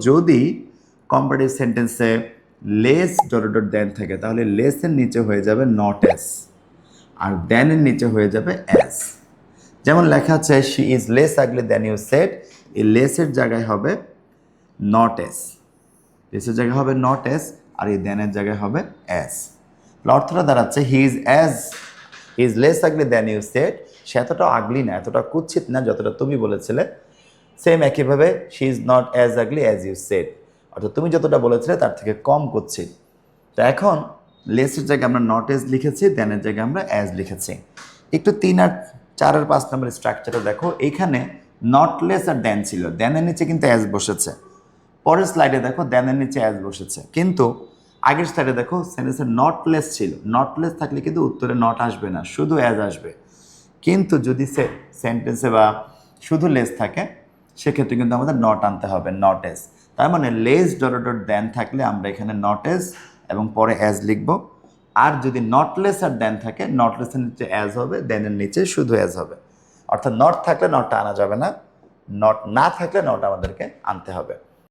যদি কম্পারেটিভ সেন্টেন্সে less dot dot দেন থাকে তাহলে লেসের নিচে হয়ে যাবে নট এস, আর দেনের নিচে হয়ে যাবে অ্যাজ। যেমন লেখা আছে she is less ugly than you said, এই লেসের জায়গায় হবে নট এস, লেসের জায়গায় হবে নট এস, আর এই দেনের জায়গায় হবে অ্যাজ। অর্থটা দাঁড়াচ্ছে he is less ugly than you said, সে এতটা আগলি না, এতটা কুৎসিত না যতটা তুমি বলেছিলে। সেম একইভাবে she is not as ugly as you said, অর্থাৎ তুমি যতটা বলেছিলে তার থেকে কম কুৎসিত। তো এখন লেসের জায়গায় আমরা নট এজ লিখেছি, দেনের জায়গায় আমরা অ্যাজ লিখেছি। একটু 3 আর 4 আর 5 নম্বরের স্ট্রাকচারটা দেখো, এইখানে নট লেস আর দেন ছিল, দেনের নিচে কিন্তু অ্যাজ বসেছে। পরের স্লাইডে দেখো দেনের নিচে অ্যাজ বসেছে, কিন্তু আগের স্লাইডে দেখো সেন্টেন্সে নট লেস ছিল, নট লেস থাকলে কিন্তু উত্তরে নট আসবে না, শুধু অ্যাজ আসবে। কিন্তু যদি সেন্টেন্সে বা শুধু লেস থাকে সেক্ষেত্রে কিন্তু আমাদের নট আনতে হবে, নট এস। তার মানে লেস ডট ডট দেন থাকলে আমরা এখানে নট এস এবং পরে অ্যাজ লিখব। আর যদি নট লেস আর দেন থাকে, নট লেসের নিচে অ্যাজ হবে, দেনের নিচে শুধু অ্যাজ হবে। অর্থাৎ নট থাকলে নটটা আনা যাবে না, নট না থাকলে নট আমাদেরকে আনতে হবে।